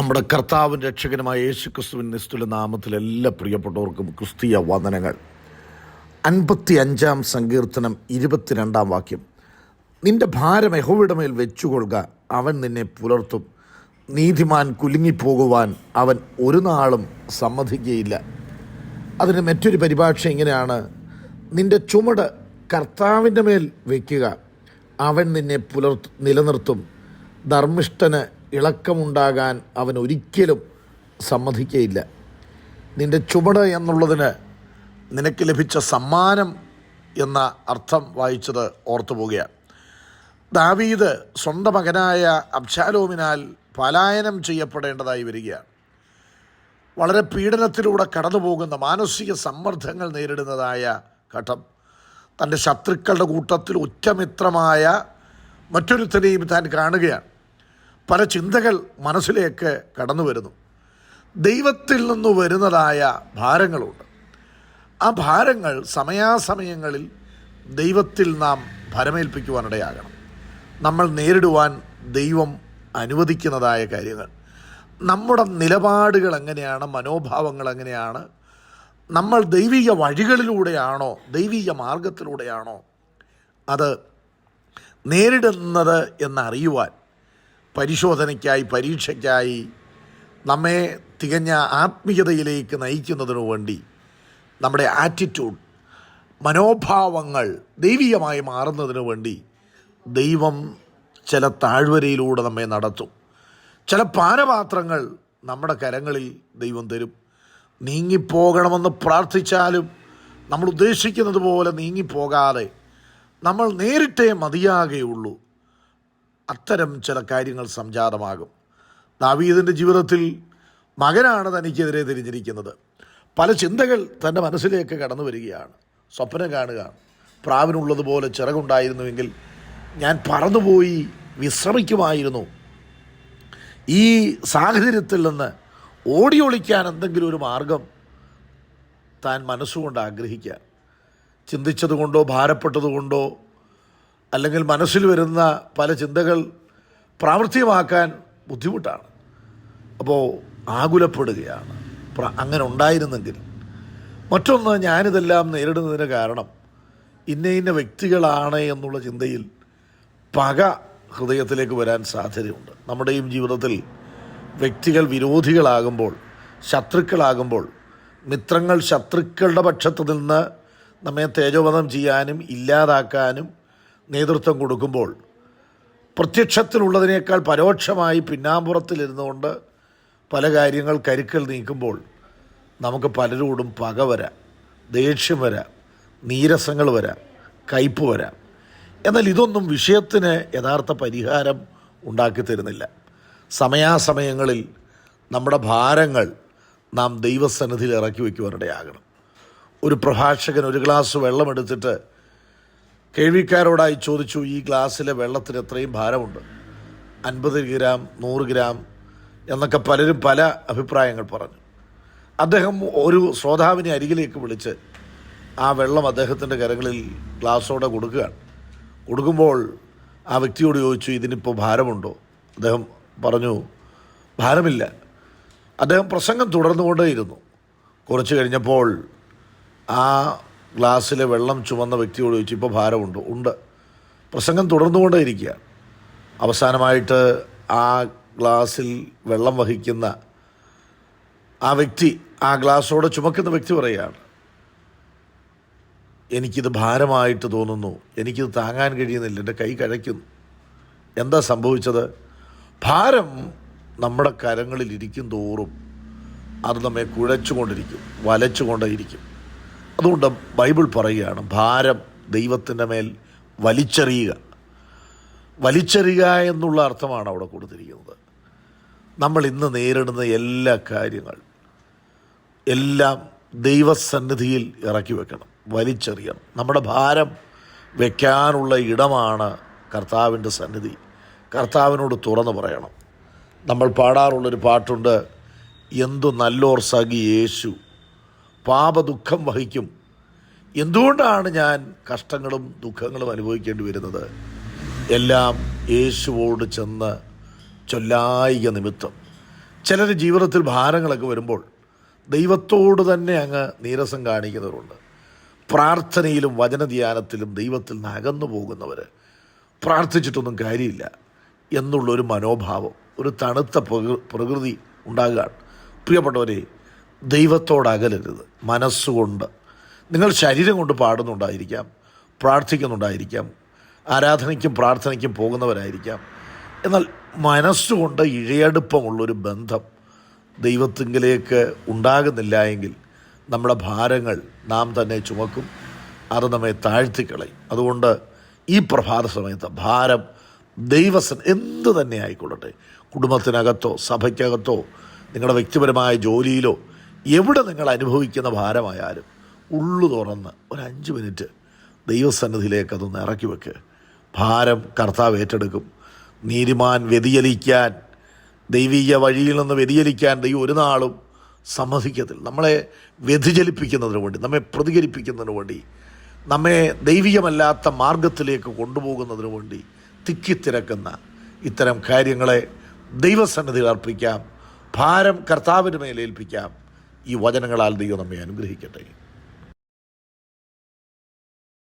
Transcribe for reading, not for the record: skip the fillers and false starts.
നമ്മുടെ കർത്താവും രക്ഷകനുമായ യേശു ക്രിസ്തുവിൻ നിസ്തുല നാമത്തിൽ എല്ലാ പ്രിയപ്പെട്ടവർക്കും ക്രിസ്തീയ വന്ദനങ്ങൾ. 55 സങ്കീർത്തനം 22 വാക്യം. നിന്റെ ഭാരം യഹോവയുടെ മേൽ വെച്ചുകൊള്ളുക, അവൻ നിന്നെ പുലർത്തും. നീതിമാൻ കുലുങ്ങിപ്പോകുവാൻ അവൻ ഒരു നാളും സമ്മതിക്കുകയില്ല. അതിന് മറ്റൊരു പരിഭാഷ ഇങ്ങനെയാണ്: നിന്റെ ചുമട് കർത്താവിൻ്റെ മേൽ വയ്ക്കുക, അവൻ നിന്നെ നിലനിർത്തും. ധർമ്മിഷ്ഠന് ഇളക്കമുണ്ടാകാൻ അവൻ ഒരിക്കലും സമ്മതിക്കുകയില്ല. നിന്റെ ചുമട് എന്നുള്ളതിന് നിനക്ക് ലഭിച്ച സമ്മാനം എന്ന അർത്ഥം വായിച്ചത് ഓർത്തു പോവുകയാണ്. ദാവീദ് സ്വന്തം മകനായ അബ്ശാലോമിനാൽ പലായനം ചെയ്യപ്പെടേണ്ടതായി വരികയാണ്. വളരെ പീഡനത്തിലൂടെ കടന്നു പോകുന്ന, മാനസിക സമ്മർദ്ദങ്ങൾ നേരിടുന്നതായ ഘട്ടം. തൻ്റെ ശത്രുക്കളുടെ കൂട്ടത്തിൽ ഉറ്റമിത്രമായ മറ്റൊരുത്തരെയും താൻ കാണുകയാണ്. പല ചിന്തകൾ മനസ്സിലേക്ക് കടന്നു വരുന്നു. ദൈവത്തിൽ നിന്ന് വരുന്നതായ ഭാരങ്ങളുണ്ട്. ആ ഭാരങ്ങൾ സമയാസമയങ്ങളിൽ ദൈവത്തിൽ നാം ഭരമേൽപ്പിക്കുവാനിടയാകണം. നമ്മൾ നേരിടുവാൻ ദൈവം അനുവദിക്കുന്നതായ കാര്യങ്ങൾ, നമ്മുടെ നിലപാടുകൾ എങ്ങനെയാണ്, മനോഭാവങ്ങൾ എങ്ങനെയാണ്, നമ്മൾ ദൈവിക വഴികളിലൂടെയാണോ, ദൈവിക മാർഗത്തിലൂടെയാണോ അത് നേരിടുന്നത് എന്നറിയുവാൻ, പരിശോധനയ്ക്കായി, പരീക്ഷയ്ക്കായി നമ്മെ തികഞ്ഞ ആത്മീയതയിലേക്ക് നയിക്കുന്നതിനു വേണ്ടി നമ്മുടെ ആറ്റിറ്റ്യൂഡ്, മനോഭാവങ്ങൾ ദൈവികമായി മാറുന്നതിനു വേണ്ടി ദൈവം ചില താഴ്വരയിലൂടെ നമ്മെ നടത്തും. ചില പാനപാത്രങ്ങൾ നമ്മുടെ കരങ്ങളിൽ ദൈവം തരും. നീങ്ങിപ്പോകണമെന്ന് പ്രാർത്ഥിച്ചാലും നമ്മൾ ഉദ്ദേശിക്കുന്നത് പോലെ നീങ്ങിപ്പോകാതെ നമ്മൾ നേരിട്ടേ മതിയാകുകയുള്ളൂ. അത്തരം ചില കാര്യങ്ങൾ സംജാതമാകും. ദാവീദിൻ്റെ ജീവിതത്തിൽ മകനാണ് തനിക്കെതിരെ തിരിഞ്ഞിരിക്കുന്നത്. പല ചിന്തകൾ തൻ്റെ മനസ്സിലേക്ക് കടന്നു വരികയാണ്. സ്വപ്നം കാണുക, പ്രാവിനുള്ളതുപോലെ ചിറകുണ്ടായിരുന്നുവെങ്കിൽ ഞാൻ പറന്നുപോയി വിശ്രമിക്കുമായിരുന്നു. ഈ സാഹചര്യത്തിൽ നിന്ന് ഓടി ഒളിക്കാൻ എന്തെങ്കിലും ഒരു മാർഗം താൻ മനസ്സുകൊണ്ട് ആഗ്രഹിക്കുക. ചിന്തിച്ചതുകൊണ്ടോ ഭാരപ്പെട്ടതുകൊണ്ടോ അല്ലെങ്കിൽ മനസ്സിൽ വരുന്ന പല ചിന്തകൾ പ്രാവർത്തികമാക്കാൻ ബുദ്ധിമുട്ടാണ്. അപ്പോൾ ആകുലപ്പെടുകയാണ്. അങ്ങനെ ഉണ്ടായിരുന്നെങ്കിൽ. മറ്റൊന്ന്, ഞാനിതെല്ലാം നേരിടുന്നതിന് കാരണം ഇന്ന വ്യക്തികളാണ് എന്നുള്ള ചിന്തയിൽ പക ഹൃദയത്തിലേക്ക് വരാൻ സാധ്യതയുണ്ട്. നമ്മുടെയും ജീവിതത്തിൽ വ്യക്തികൾ വിരോധികളാകുമ്പോൾ, ശത്രുക്കളാകുമ്പോൾ, മിത്രങ്ങൾ ശത്രുക്കളുടെ പക്ഷത്ത് നിന്ന് നമ്മെ തേജോവധം ചെയ്യാനും ഇല്ലാതാക്കാനും നേതൃത്വം കൊടുക്കുമ്പോൾ, പ്രത്യക്ഷത്തിലുള്ളതിനേക്കാൾ പരോക്ഷമായി പിന്നാമ്പുറത്തിലിരുന്നുകൊണ്ട് പല കാര്യങ്ങൾ കരുക്കൾ നീക്കുമ്പോൾ നമുക്ക് പലരോടും പക വരാം, ദേഷ്യം വരാം, നീരസങ്ങൾ വരാം, കയ്പ് വരാം. എന്നാൽ ഇതൊന്നും വിഷയത്തിന് യഥാർത്ഥ പരിഹാരം ഉണ്ടാക്കി തരുന്നില്ല. സമയാസമയങ്ങളിൽ നമ്മുടെ ഭാരങ്ങൾ നാം ദൈവസന്നിധിയിൽ ഇറക്കി വയ്ക്കുവാനിടയാകണം. ഒരു പ്രഭാഷകൻ ഒരു ഗ്ലാസ് വെള്ളമെടുത്തിട്ട് കേൾവിക്കാരോടായി ചോദിച്ചു, ഈ ഗ്ലാസ്സിലെ വെള്ളത്തിന് എത്രയും ഭാരമുണ്ട്? 50 ഗ്രാം, 100 ഗ്രാം എന്നൊക്കെ പലരും പല അഭിപ്രായങ്ങൾ പറഞ്ഞു. അദ്ദേഹം ഒരു ശ്രോതാവിനെ അരികിലേക്ക് വിളിച്ച് ആ വെള്ളം അദ്ദേഹത്തിൻ്റെ കരങ്ങളിൽ ഗ്ലാസ്സോടെ കൊടുക്കുകയാണ്. കൊടുക്കുമ്പോൾ ആ വ്യക്തിയോട് ചോദിച്ചു, ഇതിനിപ്പോൾ ഭാരമുണ്ടോ? അദ്ദേഹം പറഞ്ഞു, ഭാരമില്ല. അദ്ദേഹം പ്രസംഗം തുടർന്നുകൊണ്ടേയിരുന്നു. കുറച്ച് കഴിഞ്ഞപ്പോൾ ആ ഗ്ലാസ്സിലെ വെള്ളം ചുമന്ന വ്യക്തിയോട് ചോദിച്ചു, ഇപ്പോൾ ഭാരമുണ്ടോ? ഉണ്ട്. പ്രസംഗം തുടർന്നുകൊണ്ടേയിരിക്കുക. അവസാനമായിട്ട് ആ ഗ്ലാസ്സിൽ വെള്ളം വഹിക്കുന്ന ആ വ്യക്തി, ആ ഗ്ലാസ്സോടെ ചുമക്കുന്ന വ്യക്തി പറയുകയാണ്, എനിക്കിത് ഭാരമായിട്ട് തോന്നുന്നു, എനിക്കിത് താങ്ങാൻ കഴിയുന്നില്ല, എൻ്റെ കൈ കഴയ്ക്കുന്നു. എന്താ സംഭവിച്ചത്? ഭാരം നമ്മുടെ കരങ്ങളിൽ ഇരിക്കും തോറും അത് നമ്മെ കുഴച്ചുകൊണ്ടിരിക്കും, വലച്ചുകൊണ്ടേയിരിക്കും. അതുകൊണ്ട് ബൈബിൾ പറയുകയാണ്, ഭാരം ദൈവത്തിൻ്റെ മേൽ വലിച്ചെറിയുക. വലിച്ചെറിയുക എന്നുള്ള അർത്ഥമാണ് അവിടെ കൊടുത്തിരിക്കുന്നത്. നമ്മൾ ഇന്ന് നേരിടുന്ന എല്ലാ കാര്യങ്ങൾ എല്ലാം ദൈവസന്നിധിയിൽ ഇറക്കി വെക്കണം, വലിച്ചെറിയണം. നമ്മുടെ ഭാരം വയ്ക്കാനുള്ള ഇടമാണ് കർത്താവിൻ്റെ സന്നിധി. കർത്താവിനോട് തുറന്നു പറയണം. നമ്മൾ പാടാറുള്ളൊരു പാട്ടുണ്ട്, എന്തു നല്ലോർ സഖി യേശു പാപദുഃഖം വഹിക്കും. എന്തുകൊണ്ടാണ് ഞാൻ കഷ്ടങ്ങളും ദുഃഖങ്ങളും അനുഭവിക്കേണ്ടി വരുന്നത്? എല്ലാം യേശുവോട് ചെന്ന് ചൊല്ലായിക നിമിത്തം. ചിലർ ജീവിതത്തിൽ ഭാരങ്ങളൊക്കെ വരുമ്പോൾ ദൈവത്തോട് തന്നെ അങ്ങ് നീരസം കാണിക്കുന്നവരുണ്ട്. പ്രാർത്ഥനയിലും വചനധ്യാനത്തിലും ദൈവത്തിൽ നിന്ന് അകന്നു പോകുന്നവർ, പ്രാർത്ഥിച്ചിട്ടൊന്നും കാര്യമില്ല എന്നുള്ളൊരു മനോഭാവം, ഒരു തണുത്ത പ്രകൃതി ഉണ്ടാകുകയാണ്. പ്രിയപ്പെട്ടവരെ, ദൈവത്തോടകലരുത്. മനസ്സുകൊണ്ട് നിങ്ങൾ ശരീരം കൊണ്ട് പാടുന്നുണ്ടായിരിക്കാം, പ്രാർത്ഥിക്കുന്നുണ്ടായിരിക്കാം, ആരാധനയ്ക്കും പ്രാർത്ഥനയ്ക്കും പോകുന്നവരായിരിക്കാം. എന്നാൽ മനസ്സുകൊണ്ട് ഇഴയടുപ്പമുള്ളൊരു ബന്ധം ദൈവത്തിങ്കിലേക്ക് ഉണ്ടാകുന്നില്ല എങ്കിൽ നമ്മുടെ ഭാരങ്ങൾ നാം തന്നെ ചുമക്കും, അത് നമ്മെ താഴ്ത്തിക്കളയും. അതുകൊണ്ട് ഈ പ്രഭാത സമയത്ത് ഭാരം എന്തു തന്നെ ആയിക്കൊള്ളട്ടെ, കുടുംബത്തിനകത്തോ സഭയ്ക്കകത്തോ നിങ്ങളുടെ വ്യക്തിപരമായ ജോലിയിലോ എവിടെ നിങ്ങൾ അനുഭവിക്കുന്ന ഭാരമായാലും ഉള്ളു തുറന്ന് ഒരു 5 മിനിറ്റ് ദൈവസന്നിധിയിലേക്ക് അതൊന്ന് ഇറക്കി വെക്ക്. ഭാരം കർത്താവ് ഏറ്റെടുക്കും. നീതിമാൻ വ്യതിചലിക്കാൻ, ദൈവീയ വഴിയിൽ നിന്ന് വ്യതിചലിക്കാൻ ദൈവം ഒരു നാളും സമ്മതിക്കത്തില്ല. നമ്മളെ വ്യതിചലിപ്പിക്കുന്നതിന് വേണ്ടി, നമ്മെ പ്രതികരിപ്പിക്കുന്നതിന് വേണ്ടി, നമ്മെ ദൈവികമല്ലാത്ത മാർഗത്തിലേക്ക് കൊണ്ടുപോകുന്നതിന് വേണ്ടി തിക്കിത്തിരക്കുന്ന ഇത്തരം കാര്യങ്ങളെ ദൈവസന്നിധിയിൽ അർപ്പിക്കാം. ഭാരം കർത്താവിന് മേലേൽപ്പിക്കാം. ഈ വചനങ്ങളാൽ ദൈവം നമ്മെ അനുഗ്രഹിക്കട്ടെ.